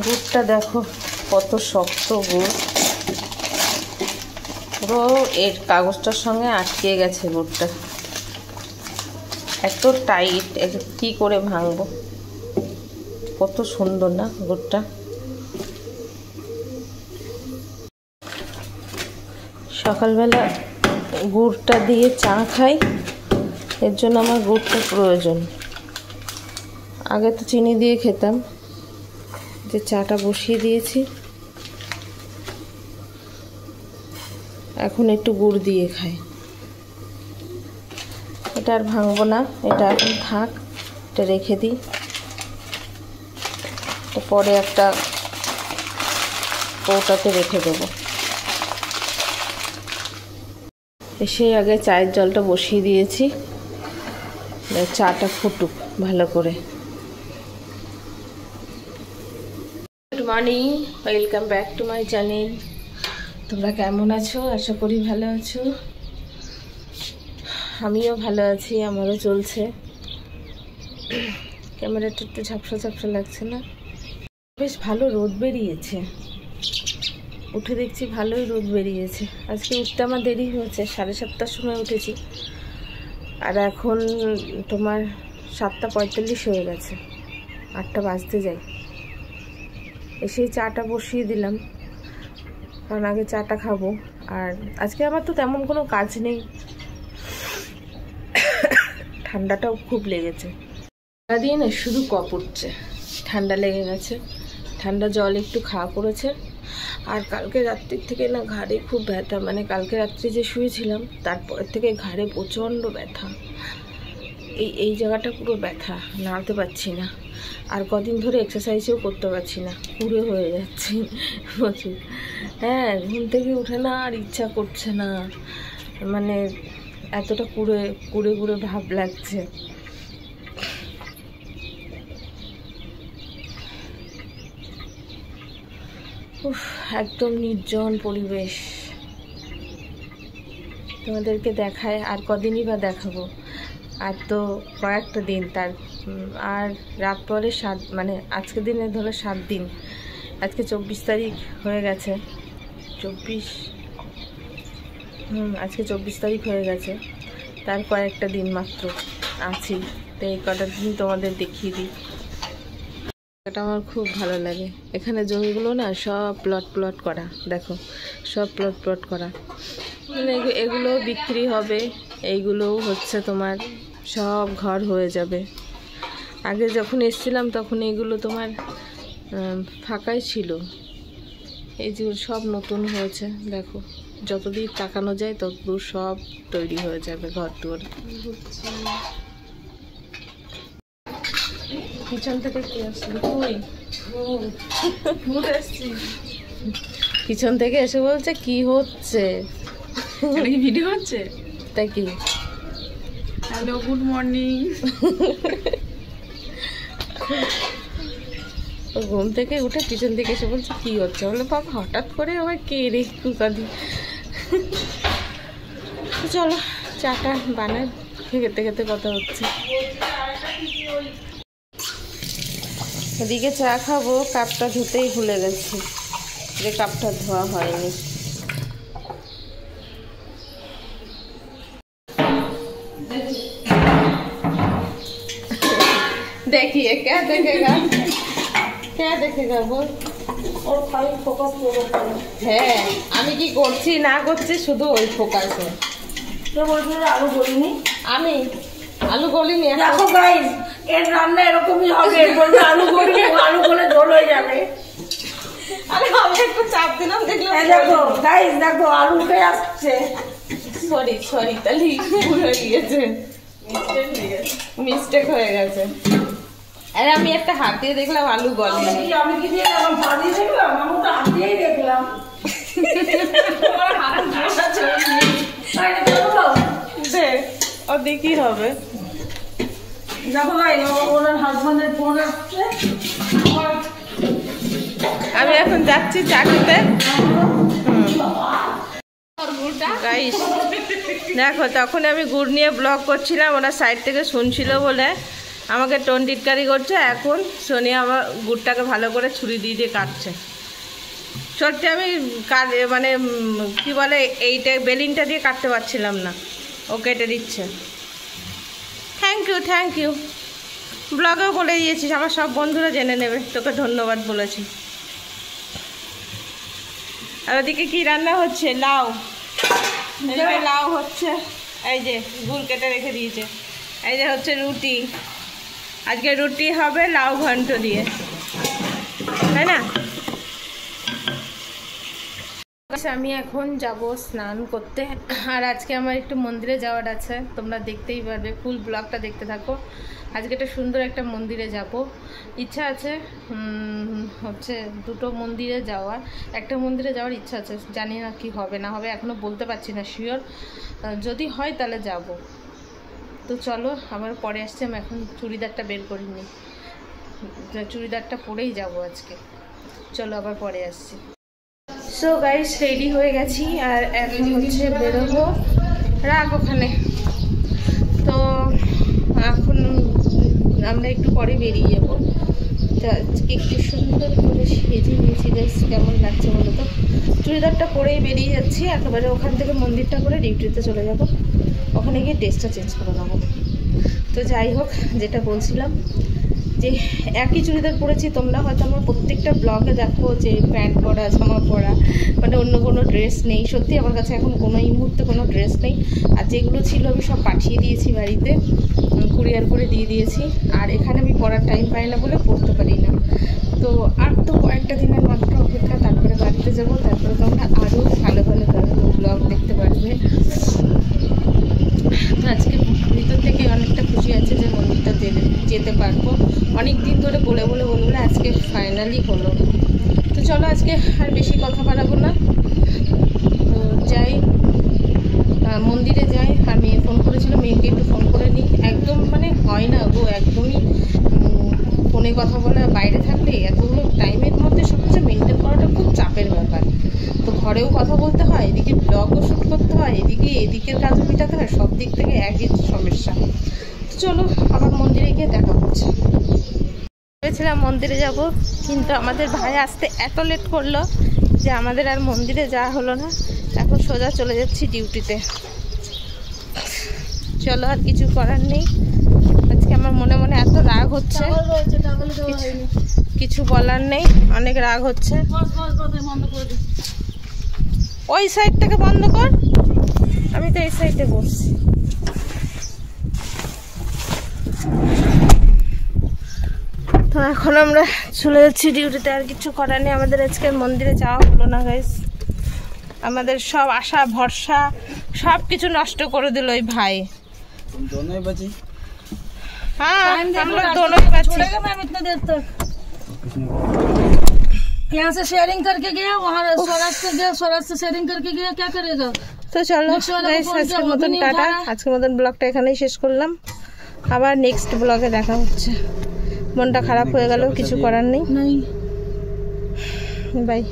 গুড়টা দেখো কত শক্ত গুড়, পুরো এর কাগজটার সঙ্গে আটকে গেছে গুড়টা, এত টাইট। কি করে ভাঙবো? কত সুন্দর না গুড়টা। সকালবেলা গুড়টা দিয়ে চা খাই, এর জন্য আমার গুড়টা প্রয়োজন। আগে তো চিনি দিয়ে খেতাম, যে চাটা বসিয়ে দিয়েছি, এখন একটু গুড় দিয়ে খাই। এটা আর ভাঙবো না, এটা এখন থাক, এটা রেখে দিই। পরে একটা কৌটাতে রেখে দেবো। এসে আগে চায়ের জলটা বসিয়ে দিয়েছি, চাটা ফুটুক ভালো করে। Good morning, welcome back to my channel. তোমরা কেমন আছো? আশা করি ভালো আছো। আমিও ভালো আছি, আমারও চলছে। ক্যামেরাটা একটু ঝাপসা ঝাপসা লাগছে না? বেশ ভালো রোদ বেরিয়েছে, উঠে দেখছি ভালোই রোদ বেরিয়েছে। আজকে উঠতে আমার দেরি হয়েছে, 7:30টার সময় উঠেছি, আর এখন তোমার 7:45 হয়ে গেছে, 8টা বাজতে যাই। এসেই চাটা বসিয়ে দিলাম, কারণ আগে চাটা খাবো। আর আজকে আমার তো তেমন কোনো কাজ নেই, ঠান্ডাটাও খুব লেগেছে। সারাদিন না শুধু কপ উঠছে, ঠান্ডা লেগে গেছে। ঠান্ডা জল একটু খাওয়া পড়েছে, আর কালকে রাত্রির থেকে না ঘাড়ে খুব ব্যথা। মানে কালকে রাত্রে যে শুয়েছিলাম তারপরের থেকে ঘাড়ে প্রচণ্ড ব্যথা, এই জায়গাটা পুরো ব্যথা, নাড়তে পারছি না। আর কদিন ধরে এক্সারসাইজও করতে পারছি না, কুড়ে হয়ে যাচ্ছে প্রচুর। হ্যাঁ, ঘুম থেকে উঠে না আর ইচ্ছা করছে না, মানে এতটা কুড়ে কুড়ে কুড়ে ভাব লাগছে। একদম নির্জন পরিবেশ। তোমাদেরকে দেখায় আর কদিনই বা দেখাবো, আর তো কয়েকটা দিন, তার আর রাত পরে 7, মানে আজকে দিনে ধরো 7 দিন। আজকে 24 তারিখ হয়ে গেছে, 24, আজকে 24 তারিখ হয়ে গেছে, তার কয়েকটা দিন মাত্র আছি। তো এই কটা দিন তোমাদের দেখিয়ে দিই। এটা আমার খুব ভালো লাগে। এখানে জমিগুলো না সব প্লট প্লট করা, দেখো সব প্লট প্লট করা, মানে এগুলো বিক্রি হবে, এইগুলোও হচ্ছে তোমার সব ঘর হয়ে যাবে। আগে যখন এসেছিলাম তখন এইগুলো তোমার ফাঁকাই ছিল, এই যে সব নতুন হয়েছে। দেখো যতদূর তাকানো যায় ততদূর সব তৈরি হয়ে যাবে ঘর দুয়ার। পিছন থেকে কি আসলি? পিছন থেকে এসে বলছে কি হচ্ছে, ভিডিও হচ্ছে, তাই কি? Hello, good morning. ঘুম থেকে উঠে পিছন থেকে এসে বলছে কি হচ্ছে, বলে বাবা হঠাৎ করে আবার কে রে কুকাদি। চলো চাটা বানাই, খেতে খেতে কথা হচ্ছে। এদিকে চা খাবো, কাপটা ধুতেই ভুলে গেছি, যে কাপটা ধোয়া হয়নি। देखिए क्या देखेगा, क्या देखेगा बोल। और खाली फोकस হ্যাঁ, আমি কি করছি না করছি শুধু ওই ফোকাসে। তো বলছিল আলু গলিনি, আমি আলু গলিনি। দেখো গাইস, এর রান্না এরকমই হবে, বলবে আলু গলিনি, আলু গলে ঝোল হয়ে যাবে। আরে আমি একটু চাপ দিলাম, দেখলাম। দেখো গাইস, দেখো আলু উঠে আসছে। সরি সরি, তাহলে ভুল হয়ে গিয়েছে, মিস্টেক হয়ে গেছে। আরে আমি একটা হাত দিয়ে দেখলাম আলু গলে। আমি কি দিয়ে হাত দিয়ে দেখলাম? আমি তো হাত দিয়েই দেখলাম। দেখি হবে। দেখো ভাই, ওনার হাজবেন্ডের ফোন আসছে। আমি এখন যাচ্ছি চা খেতে। গাইস দেখো, তখন আমি গুড় নিয়ে ব্লগ করছিলাম, ওরা সাইড থেকে শুনছিল বলে আমাকে টোন টিটকারি করছে। এখন সোনিয়া আবার গুড়টাকে ভালো করে ছুরি দিয়ে দিয়ে কাটছে। সত্যি আমি মানে কি বলে এইটা বেলিনটা দিয়ে কাটতে পারছিলাম না, ও কেটে দিচ্ছে। থ্যাংক ইউ ব্লগেও বলে দিয়েছিস, আমার সব বন্ধুরা জেনে নেবে, তোকে ধন্যবাদ বলেছি। আর ওদিকে কি রান্না হচ্ছে? লাউ, এদিকে লাউ হচ্ছে, এই যে গুড় কেটে রেখে দিয়েছে। এই যে হচ্ছে রুটি, আজকে রুটি হবে লাউ ঘন্ট দিয়ে, তাই না? আমি এখন যাব স্নান করতে, আর আজকে আমার একটু মন্দিরে যাওয়ার আছে, তোমরা দেখতেই পারবে, ফুল ব্লগটা দেখতে থাকো। আজকে একটা সুন্দর একটা মন্দিরে যাব, ইচ্ছা আছে হচ্ছে দুটো মন্দিরে যাওয়ার, একটা মন্দিরে যাওয়ার ইচ্ছা আছে, জানি না কি হবে না হবে, এখনও বলতে পারছি না শিওর, যদি হয় তাহলে যাব। তো চলো, আবার পরে আসছে, আমি এখন চুড়িদারটা বের করিনি, চুড়িদারটা পরেই যাব আজকে। চলো আবার পরে আসছি। সো গাইস, রেডি হয়ে গেছি, আর এখন হচ্ছে বেরোবো, রাখ ওখানে। তো এখন আমরা একটু পরে বেরিয়ে যাবো। তো আজকে একটু সুন্দর করে সেজে নিয়েছি গাইস, কেমন লাগছে বলো তো? চুড়িদারটা পরেই বেরিয়ে যাচ্ছি, একেবারে ওখান থেকে মন্দিরটা করে ডিউটিতে চলে যাব, ওখানে গিয়ে ড্রেসটা চেঞ্জ করে নেবো। তো যাই হোক, যেটা বলছিলাম যে একই চুড়িদার পরেছি, তোমরা হয়তো আমার প্রত্যেকটা ব্লগে দেখো যে প্যান্ট পরা, জামা পরা, মানে অন্য কোনো ড্রেস নেই। সত্যি আমার কাছে এখন কোনো এই মুহূর্তে কোনো ড্রেস নেই, আর যেগুলো ছিল আমি সব পাঠিয়ে দিয়েছি বাড়িতে, কুরিয়ার করে দিয়ে দিয়েছি। আর এখানে আমি পরার টাইম পাই না বলে পরতে পারি না। তো আর তো কয়েকটা দিনের মাত্র অপেক্ষা, তারপরে বাড়িতে যাব, তারপরে তোমরা আরও ভালো ভালো ব্লগ দেখতে পারবে। আজকে ভিতর থেকে অনেকটা খুশি আছে যে মন্দিরটা যেতে পারবো, অনেক দিন ধরে বলে আজকে ফাইনালি হলো। তো চলো, আজকে আর বেশি কথা বাড়াবো না, তো যাই, মন্দিরে যাই। আর মেয়ে ফোন করেছিল, মেয়েকে একটু ফোন করে নিই। একদম মানে হয় না গো, একদমই ফোনে কথা বলা, বাইরে থাকলে এতগুলো টাইমের মধ্যে সব কিছু মেনটেন করাটা খুব চাপের ব্যাপার। তো ঘরেও কথা বলতে হয়, এদিকে ব্লগও শ্যুট করতে হয়, এদিকের কাজও মেটাতে হয়, সব দিক থেকে একই সমস্যা। তো চলো, আবার মন্দিরে গিয়ে দেখা হচ্ছে। ভেবেছিলাম মন্দিরে যাব, কিন্তু আমাদের ভাই আসতে এত লেট করলো যে আমাদের আর মন্দিরে যাওয়া হলো না। এখন সোজা চলে যাচ্ছি ডিউটিতে। চলো, আর কিছু করার নেই। আজকে আমার মনে মনে এত রাগ হচ্ছে, কিছু বলার নেই, অনেক রাগ হচ্ছে। ওই সাইডটাকে বন্ধ কর, আমি তো এই সাইডে বসছি। তো এখন আমরা চলে যাচ্ছি ডিউটিতে, আর কিছু করার নেই। আমাদের আজকে মন্দিরে যাওয়া হলো না গাইস, আমাদের সব আশা ভরসা সব কিছু নষ্ট করে দিল ওই ভাই। हाँ, हम लोग दोनों ही बच्चे। छोड़ेगा मैम इतने देर तक? यहाँ से शेयरिंग करके गया, वहाँ स्वराज से शेयरिंग करके गया, क्या करेगा? তো চলো গাইস, আজকের মতন টাটা। আজকের মতন ব্লগটা এখানেই শেষ করলাম, আবার নেক্সট ব্লগে দেখা হচ্ছে। মনটা খারাপ হয়ে গেল, কিছু করার নেই, বাই।